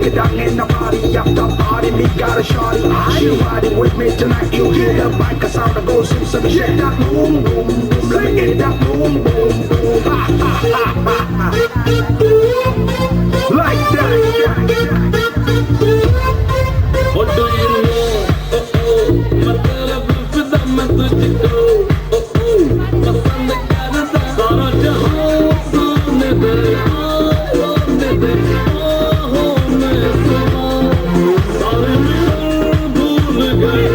it down in the party after party. Me got a shorty, she riding with me tonight. You hear the mic, a sound that goes in, so me shake that boom boom boom. Let me get that boom boom boom. Ha ha ha ha ha. Like that. What do you know? Oh oh, मतलब फिदा मैं तुझको. Oh oh, पसंद करता सारा जहां होने दे, होने दे, होने दे. सारे मिलन भूल गए,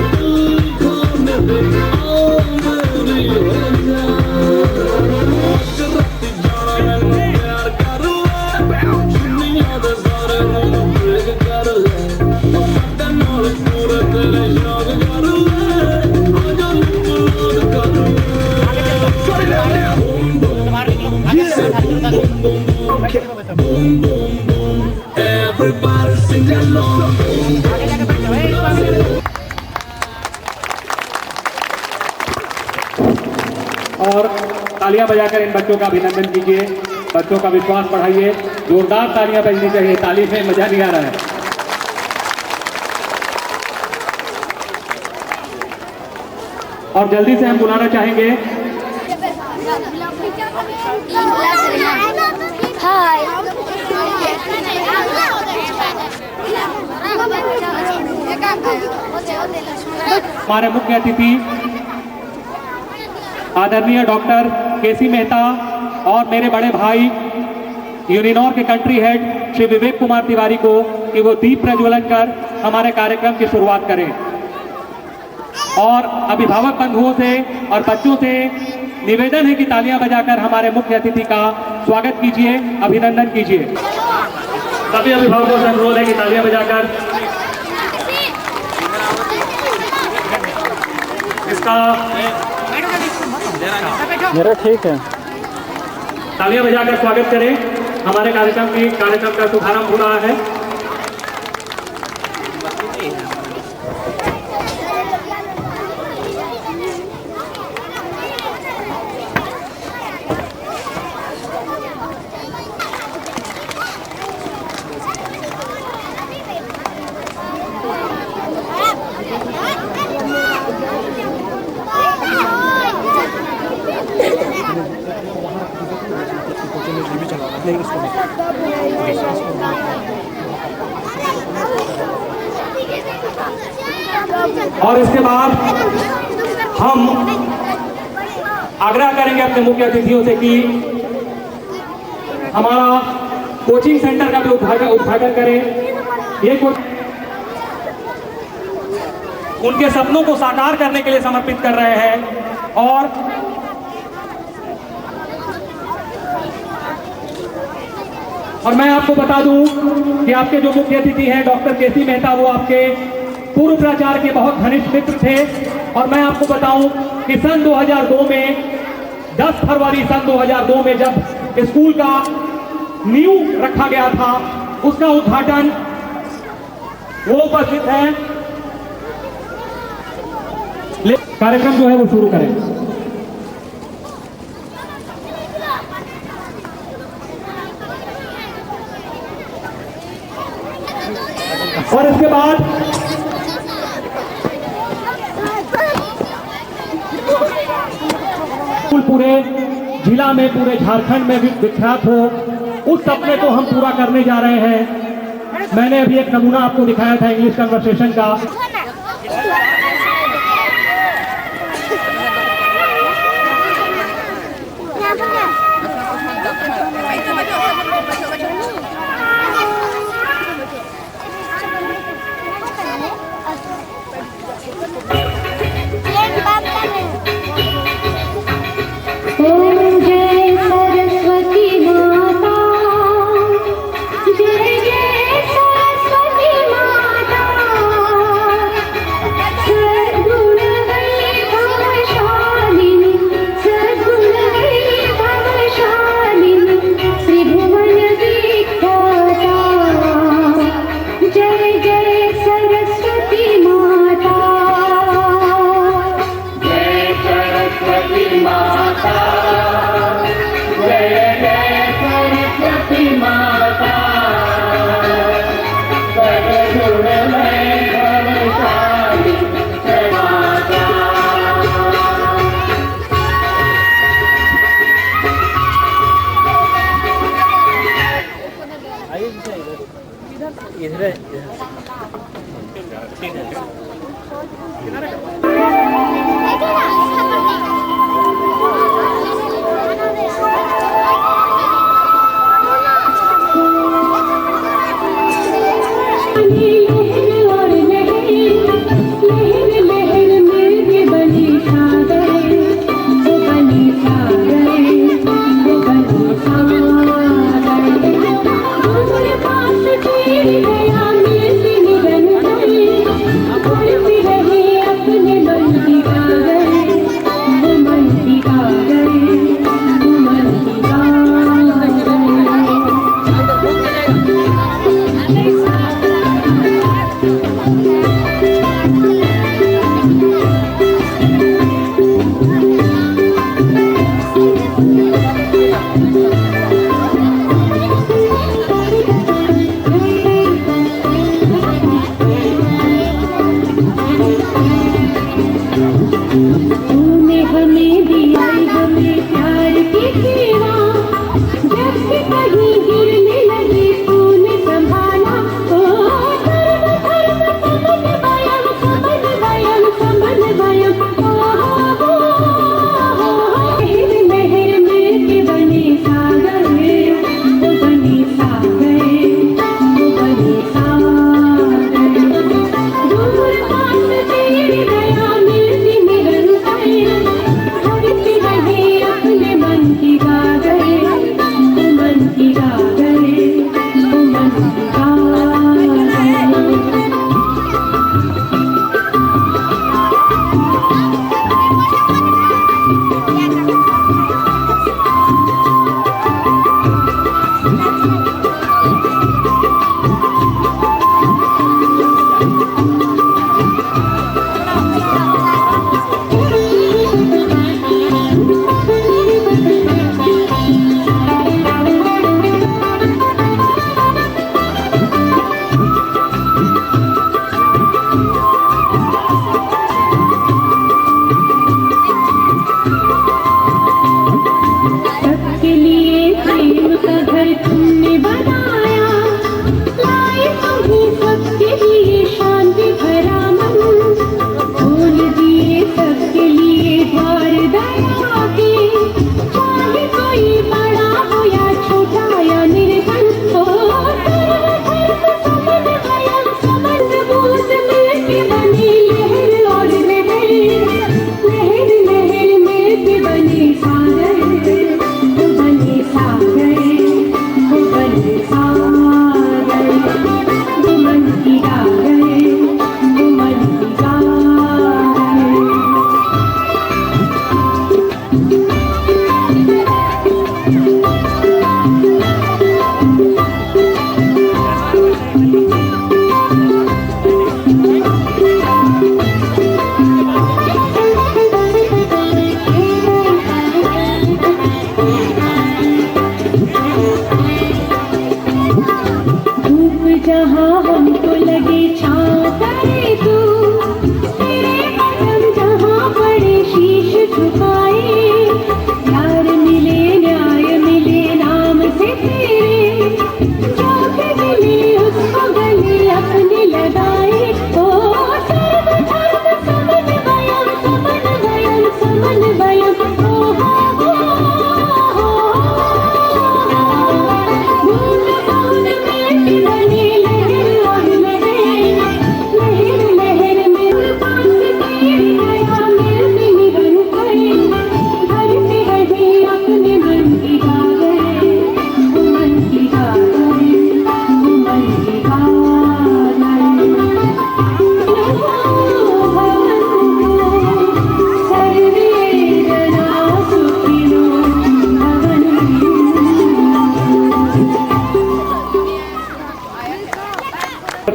होने दे, मेरी हो जा. रात जाना प्यार कर ले, दुनिया दे सारे लोग प्रेम कर ले. Everybody sing along. और तालियां बजाकर इन बच्चों का अभिनंदन कीजिए, बच्चों का विश्वास बढ़ाइए. जोरदार तालियां बजनी चाहिए, ताली से मजा नहीं आ रहा है. और जल्दी से हम बुलाना चाहेंगे हमारे मुख्य अतिथि आदरणीय डॉक्टर केसी मेहता और मेरे बड़े भाई यूनिनॉर के कंट्री हेड श्री विवेक कुमार तिवारी को कि वो दीप प्रज्वलन कर हमारे कार्यक्रम की शुरुआत करें. और अभिभावक बंधुओं से और बच्चों से निवेदन है कि तालियां बजाकर हमारे मुख्य अतिथि का स्वागत कीजिए, अभिनंदन कीजिए. सभी अभिभावकों से अनुरोध है कि तालियां बजाकर इसका मेरा ठीक है, तालियां बजाकर स्वागत करें. हमारे कार्यक्रम का शुभारंभ हो रहा है. और इसके बाद हम आग्रह करेंगे अपने मुख्य अतिथियों से कि हमारा कोचिंग सेंटर का भी उद्घाटन करें. ये उनके सपनों को साकार करने के लिए समर्पित कर रहे हैं. और मैं आपको बता दूं कि आपके जो मुख्य अतिथि हैं डॉक्टर केसी मेहता, वो आपके पूर्व प्राचार्य के बहुत घनिष्ठ मित्र थे. और मैं आपको बताऊं कि सन 2002 में 10 फरवरी सन 2002 में जब स्कूल का नींव रखा गया था, उसका उद्घाटन वो उपस्थित है. कार्यक्रम जो है वो शुरू करें. और इसके बाद पूरे जिला में, पूरे झारखंड में विख्यात हो, उस सपने को हम पूरा करने जा रहे हैं. मैंने अभी एक नमूना आपको दिखाया था इंग्लिश कन्वर्सेशन का.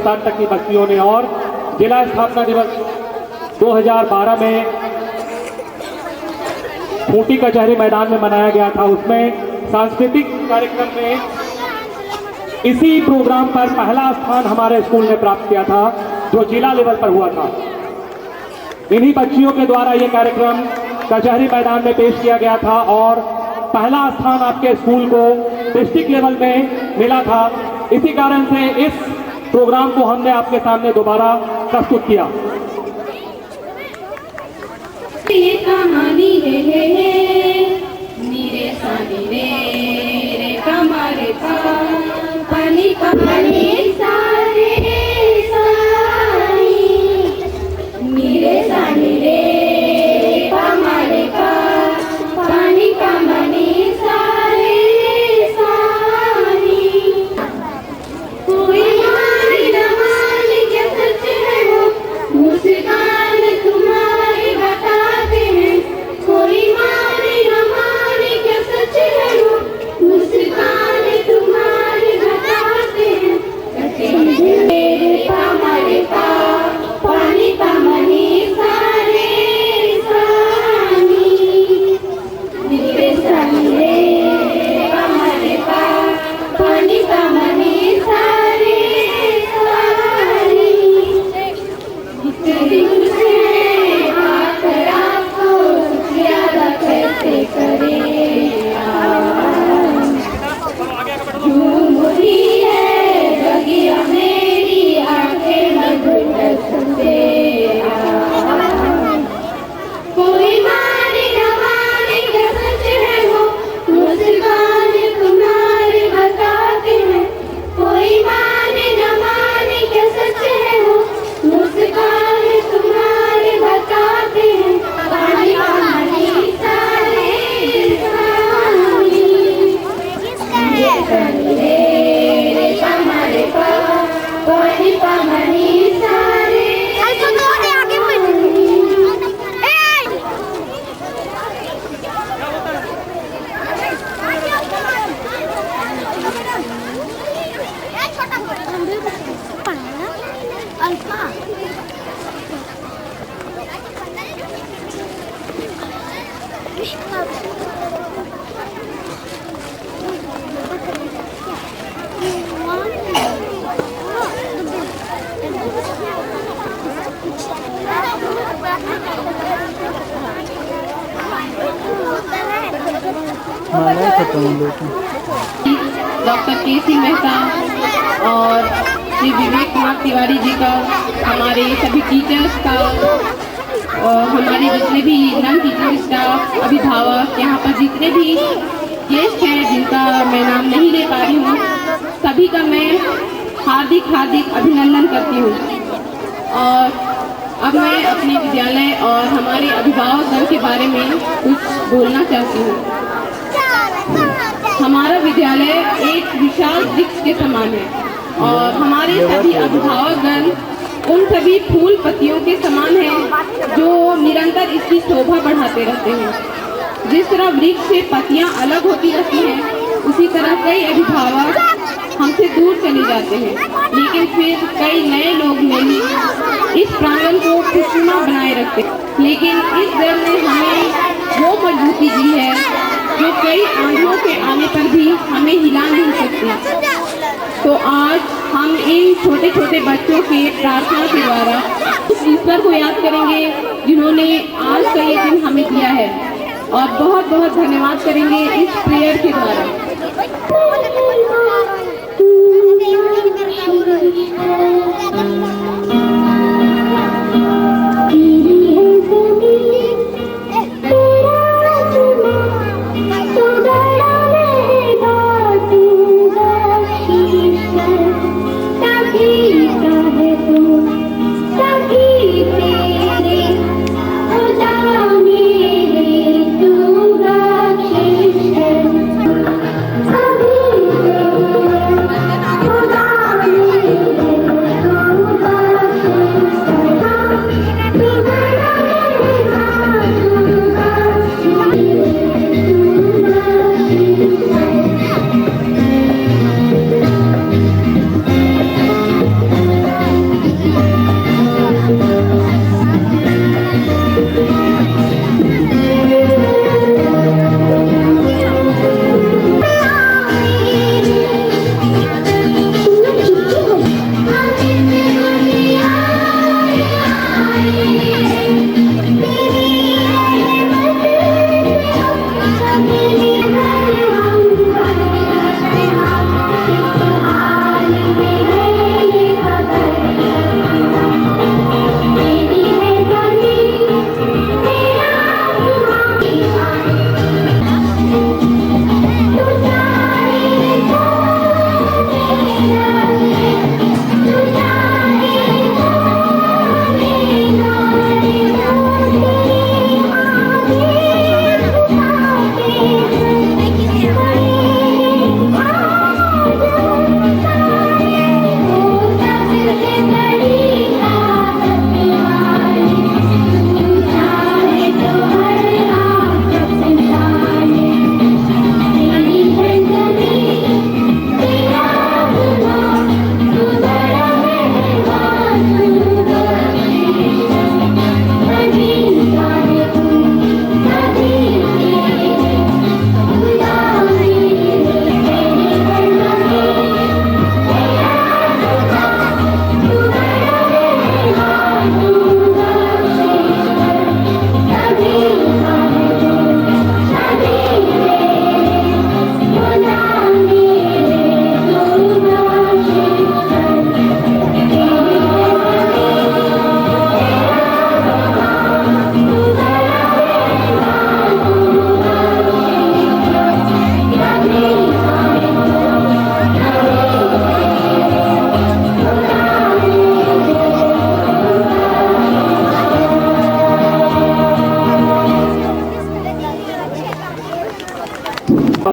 साल तक की बच्चियों ने। और जिला स्थापना दिवस 2012 में खूंटी कचहरी मैदान में मनाया गया था। उसमें सांस्कृतिक कार्यक्रम में इसी प्रोग्राम पर पहला स्थान हमारे स्कूल ने प्राप्त किया था, जो जिला लेवल पर हुआ था। इन्हीं बच्चियों के द्वारा ये कार्यक्रम कचहरी मैदान में पेश किया गया था और पहला स्थान आपके स्कूल को डिस्ट्रिक्ट लेवल में मिला था। इसी कारण से इस प्रोग्राम को हमने आपके सामने दोबारा प्रस्तुत किया। ये कहानी है नीरे सानी रे कमरे पानी कहानी सारे सानी नीरे सानी रे कमरे पानी कहानी सारे सानी कोई मानी न मानी क्या सच है वो मुस्कान तुम्हारी बताते हैं। कोई मानी न मानी क्या सच है वो मुस्कान तुम्हारी बताते हैं। मेरे हमारे पानी का मनी सारे सानी मेरे सारे हमारे पानी का मनी सारे सानी दिन से आकर आपको ज्यादा कैसे करे झूम रही है बगिया मेरी आंखें मधुरस से कोई माने न माने क्या सच है वो मुस्कान तुम्हारे बताते हैं। कोई माने न माने क्या सच है वो मुस्कान तुम्हारे बताते हैं। पानी कहानी सारे सानी रे हमारे पानी कहानी सारे डॉक्टर के.सी. मेहता और श्री विवेक कुमार तिवारी जी का, हमारे सभी टीचर्स का और हमारे जितने भी नॉन टीचिंग स्टाफ, अभिभावक, यहाँ पर जितने भी गेस्ट हैं जिनका मैं नाम नहीं ले पा रही हूँ, सभी का मैं हार्दिक हार्दिक अभिनंदन करती हूँ। और अब मैं अपने विद्यालय और हमारे अभिभावक दल के बारे में कुछ बोलना चाहती हूँ। हमारा विद्यालय एक विशाल वृक्ष के समान है और हमारे सभी अभिभावकगण उन सभी फूल पत्तियों के समान हैं जो निरंतर इसकी शोभा बढ़ाते रहते हैं। जिस तरह वृक्ष से पत्तियां अलग होती रहती हैं, उसी तरह कई अभिभावक हमसे दूर चले जाते हैं, लेकिन फिर कई नए लोग मिलकर इस प्रांगण को खुशनुमा बनाए रखते हैं। लेकिन इस दल ने हमें वो मजबूती दी है जो कई आंधियों के आने पर भी हमें हिला नहीं सकती। तो आज हम इन छोटे छोटे बच्चों के प्रार्थना के द्वारा उस ईश्वर को याद करेंगे जिन्होंने आज का ये दिन हमें दिया है, और बहुत बहुत धन्यवाद करेंगे इस प्रेयर के द्वारा।